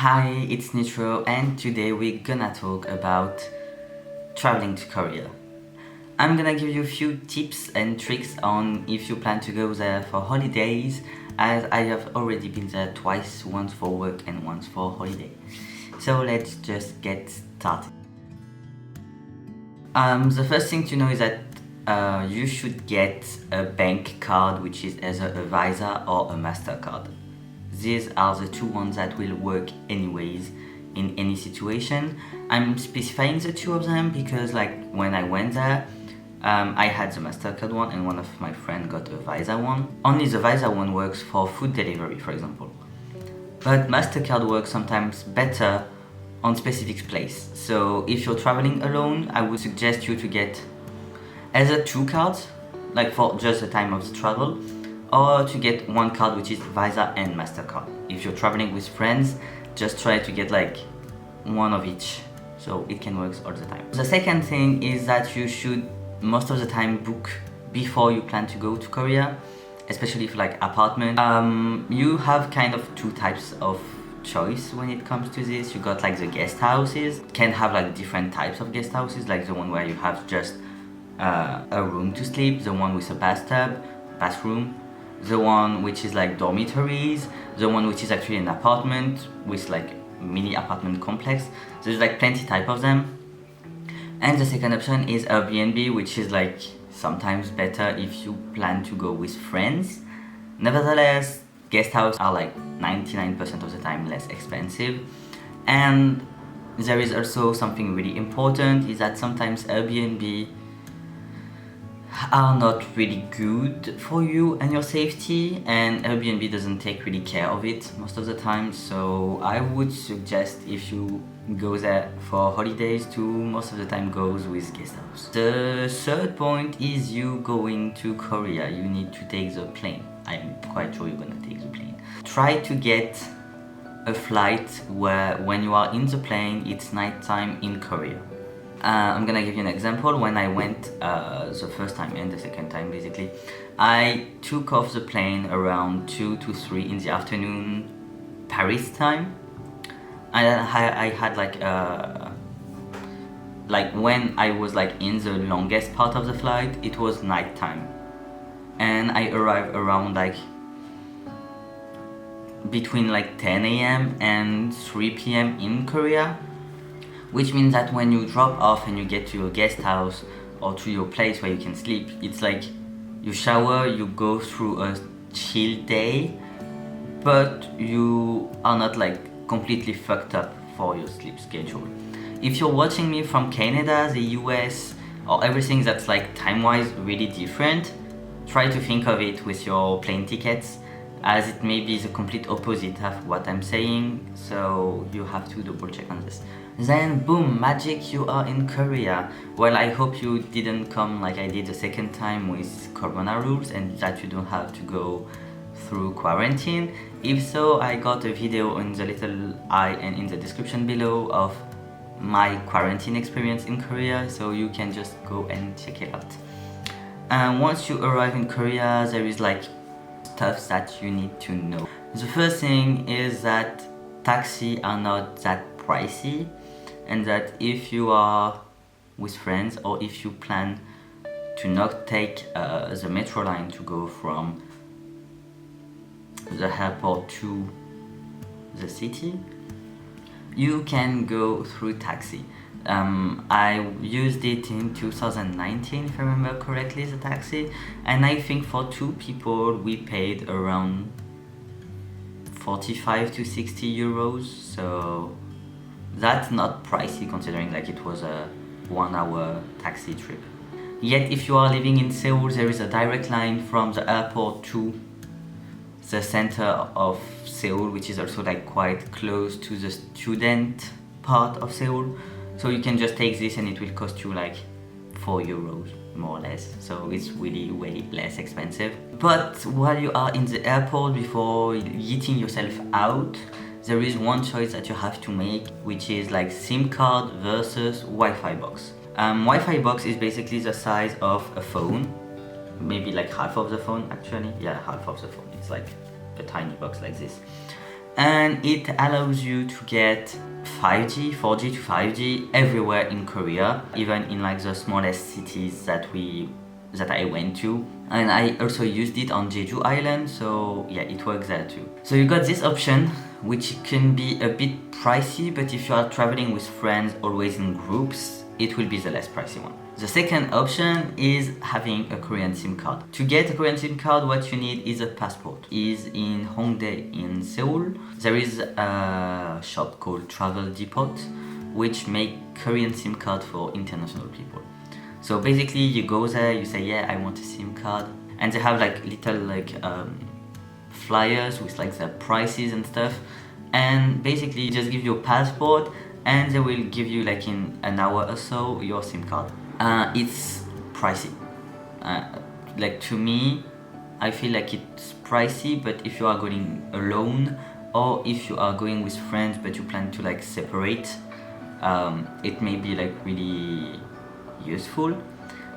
Hi, it's 𝙤𝙪𝙩𝙧𝙤 and today we're gonna talk about traveling to Korea. I'm gonna give you a few tips and tricks on if you plan to go there for holidays, as I have already been there twice, once for work and once for holiday. So let's just get started. The first thing to know is that you should get a bank card which is either a Visa or a MasterCard. These are the two ones that will work anyways in any situation. I'm specifying the two of them because when I went there, I had the MasterCard one and one of my friends got a Visa one. Only the Visa one works for food delivery, for example. But MasterCard works sometimes better on specific place. So if you're traveling alone, I would suggest you to get either two cards, for just the time of the travel, or to get one card which is Visa and MasterCard. If you're traveling with friends, just try to get one of each, so it can work all the time. The second thing is that you should most of the time book before you plan to go to Korea, especially for apartment. You have kind of two types of choice when it comes to this. You got the guest houses, can have different types of guest houses, the one where you have just a room to sleep, the one with a bathroom, the one which is dormitories, the one which is actually an apartment with mini apartment complex. There's plenty type of them. And the second option is Airbnb, which is sometimes better if you plan to go with friends. Nevertheless, guest house are 99% of the time less expensive. And there is also something really important, is that sometimes Airbnb are not really good for you and your safety, and Airbnb doesn't take really care of it most of the time. So I would suggest, if you go there for holidays, to most of the time goes with guest house. The third point is you going to Korea, you need to take the plane. I'm quite sure you're gonna take the plane. Try to get a flight where when you are in the plane it's nighttime in Korea. I'm gonna give you an example. When I went the first time and the second time basically, I took off the plane around 2 to 3 in the afternoon Paris time, and I had when I was in the longest part of the flight, it was nighttime, and I arrived around between 10 a.m. and 3 p.m. in Korea. Which means that when you drop off and you get to your guest house or to your place where you can sleep, it's you shower, you go through a chill day, but you are not completely fucked up for your sleep schedule. If you're watching me from Canada, the US, or everything that's time-wise really different, try to think of it with your plane tickets, as it may be the complete opposite of what I'm saying, so you have to double check on this. Then boom, magic, you are in Korea. Well, I hope you didn't come like I did the second time with Corona rules, and that you don't have to go through quarantine. If so, I got a video in the little I and in the description below of my quarantine experience in Korea, so you can just go and check it out. And once you arrive in Korea, there is stuff that you need to know. The first thing is that taxis are not that pricey, and that if you are with friends, or if you plan to not take the metro line to go from the airport to the city, you can go through taxi. I used it in 2019, if I remember correctly, the taxi, and I think for 2 people we paid around 45 to 60 euros, so that's not pricey considering it was a 1-hour taxi trip. Yet if you are living in Seoul, there is a direct line from the airport to the center of Seoul, which is also quite close to the student part of Seoul. So you can just take this and it will cost you 4 euros more or less, so it's really way less expensive. But while you are in the airport, before eating yourself out, there is one choice that you have to make, which is SIM card versus Wi-Fi box. Wi-Fi box is basically the size of a phone, maybe half of the phone actually, yeah, half of the phone. It's a tiny box like this. and it allows you to get 5G, 4G to 5G everywhere in Korea, even in like the smallest cities that I went to. And I also used it on Jeju Island, so yeah, it works there too. So you got this option, which can be a bit pricey, but if you are traveling with friends, always in groups, it will be the less pricey one. The second option is having a Korean SIM card. To get a Korean SIM card, what you need is a passport. Is in Hongdae in Seoul. There is a shop called Travel Depot, which make Korean SIM card for international people. So basically you go there, you say, yeah, I want a SIM card, and they have like little like flyers with like the prices and stuff, and basically you just give your passport and they will give you like in an hour or so your SIM card. It's pricey. Like to me, I feel like it's pricey, but if you are going alone or if you are going with friends but you plan to like separate, it may be like really useful.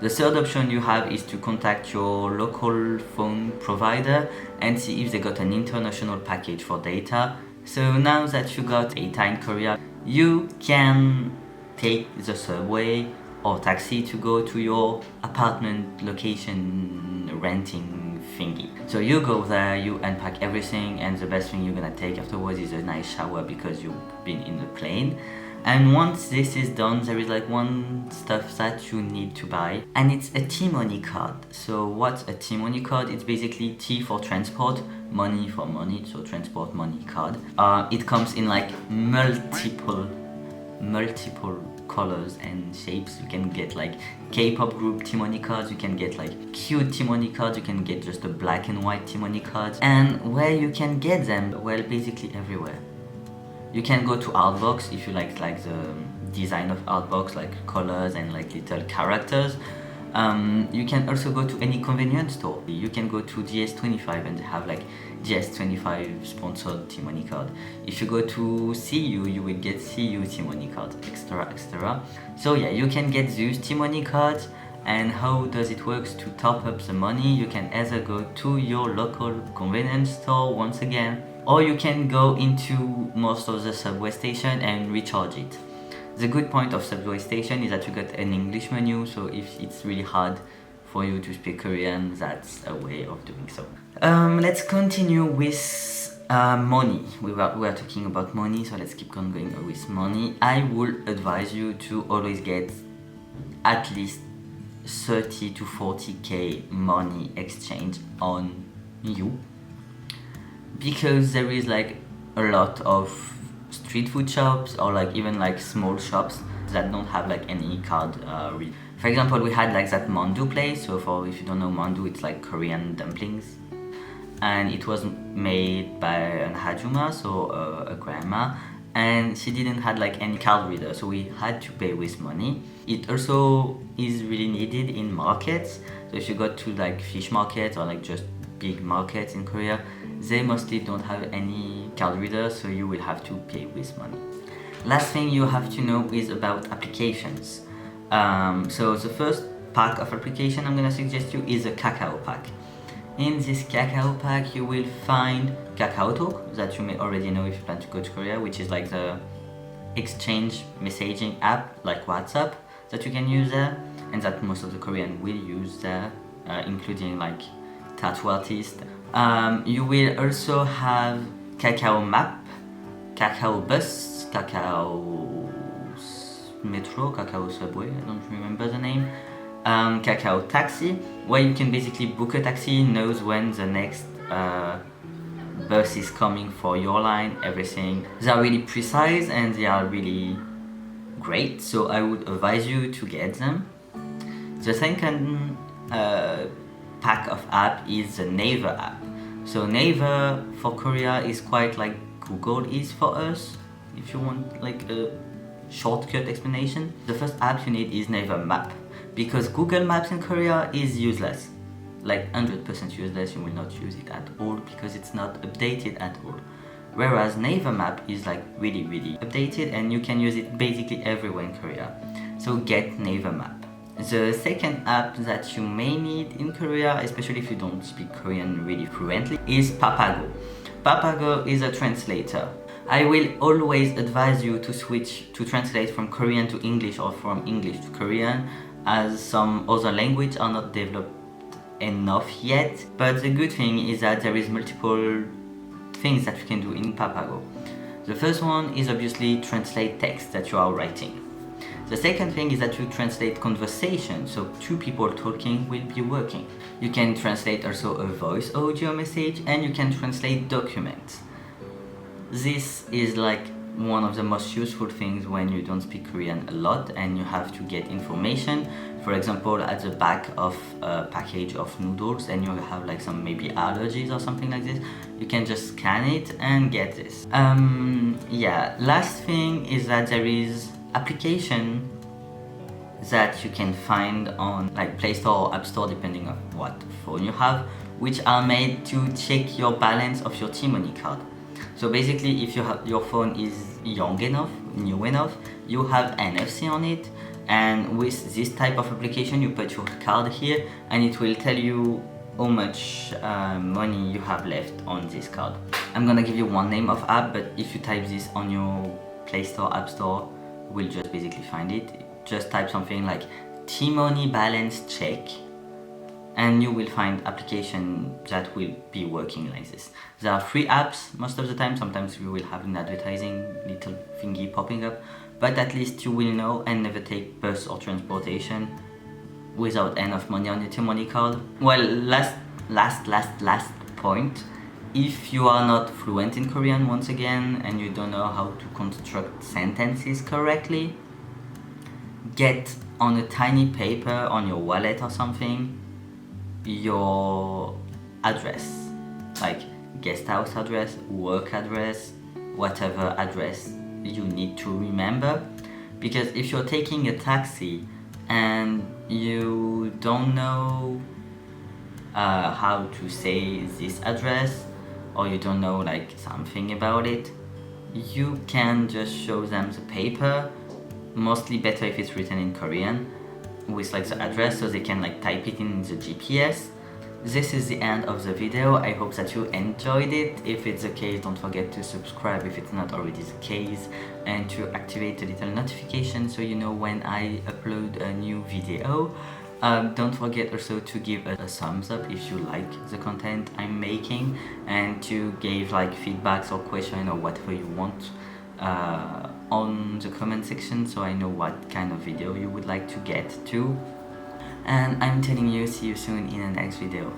The third option you have is to contact your local phone provider and see if they got an international package for data. So now that you got data in Korea, you can take the subway or taxi to go to your apartment location renting thingy. So you go there, you unpack everything, and the best thing you're gonna take afterwards is a nice shower because you've been in the plane. And once this is done, there is like one stuff that you need to buy, and it's a Tmoney card. So what's a Tmoney card? It's basically T for transport, money for money, so transport money card. It comes in like multiple colors and shapes. You can get like K-pop group Tmoney cards, you can get like cute Tmoney cards, you can get just a black and white Tmoney cards. And where you can get them? Well, basically everywhere. You can go to Artbox if you like the design of Artbox, like colors and like little characters. You can also go to any convenience store. You can go to GS25 and they have like GS25 sponsored Tmoney card. If you go to CU, you will get CU Tmoney card, etc. So yeah, you can get those Tmoney cards. And how does it work? To top up the money, you can either go to your local convenience store once again, or you can go into most of the subway station and recharge it. The good point of subway station is that you get an English menu, so if it's really hard for you to speak Korean, that's a way of doing so. Let's continue with money. We were talking about money, so let's keep on going with money. I would advise you to always get at least 30 to 40k money exchange on you, because there is like a lot of street food shops or like even like small shops that don't have like any card read. For example, we had like that mandu place. So for if you don't know mandu, it's like Korean dumplings, and it was made by an hajuma, so a grandma, and she didn't have like any card reader, so we had to pay with money. It also is really needed in markets. So if you go to like fish markets or like just big markets in Korea, they mostly don't have any card reader, so you will have to pay with money. Last thing you have to know is about applications. So the first pack of application I'm gonna suggest you is a Kakao pack. In this Kakao pack, you will find KakaoTalk, that you may already know if you plan to go to Korea, which is like the exchange messaging app like WhatsApp that you can use there, and that most of the Korean will use there, including like tattoo artists. You will also have Kakao Map, Kakao Bus, Kakao Metro, Kakao Subway, I don't remember the name, Kakao Taxi, where you can basically book a taxi, knows when the next bus is coming for your line, everything. They are really precise and they are really great, so I would advise you to get them. The second pack of app is the Naver app. So Naver for Korea is quite like Google is for us, if you want like a shortcut explanation. The first app you need is Naver Map, because Google Maps in Korea is useless, like 100% useless. You will not use it at all because it's not updated at all. Whereas Naver Map is like really updated and you can use it basically everywhere in Korea. So get Naver Map. The second app that you may need in Korea, especially if you don't speak Korean really fluently, is Papago. Papago is a translator. I will always advise you to switch to translate from Korean to English or from English to Korean, as some other languages are not developed enough yet. But the good thing is that there is multiple things that you can do in Papago. The first one is obviously translate text that you are writing. The second thing is that you translate conversation, so two people talking will be working. You can translate also a voice audio message, and you can translate documents. This is like one of the most useful things when you don't speak Korean a lot and you have to get information. For example, at the back of a package of noodles and you have like some maybe allergies or something like this, you can just scan it and get this. Yeah, last thing is that there is application that you can find on like Play Store or App Store depending on what phone you have, which are made to check your balance of your Tmoney card. So basically, if your phone is young enough, new enough, you have NFC on it, and with this type of application you put your card here and it will tell you how much money you have left on this card. I'm gonna give you one name of app, but if you type this on your Play Store, App Store, we'll just basically find it. Just type something like Tmoney balance check and you will find application that will be working like this. There are free apps most of the time. Sometimes you will have an advertising little thingy popping up, but at least you will know and never take bus or transportation without enough money on your Tmoney card. Well, last point. If you are not fluent in Korean once again and you don't know how to construct sentences correctly, get on a tiny paper on your wallet or something your address, like guest house address, work address, whatever address you need to remember. Because if you're taking a taxi and you don't know how to say this address, or you don't know like something about it, you can just show them the paper. Mostly better if it's written in Korean with like the address, so they can like type it in the GPS. This is the end of the video. I hope that you enjoyed it. If it's the case, don't forget to subscribe if it's not already the case, and to activate the little notification so you know when I upload a new video. Don't forget also to give a thumbs up if you like the content I'm making, and to give like feedbacks or question or whatever you want on the comment section, so I know what kind of video you would like to get to. And I'm telling you, see you soon in the next video.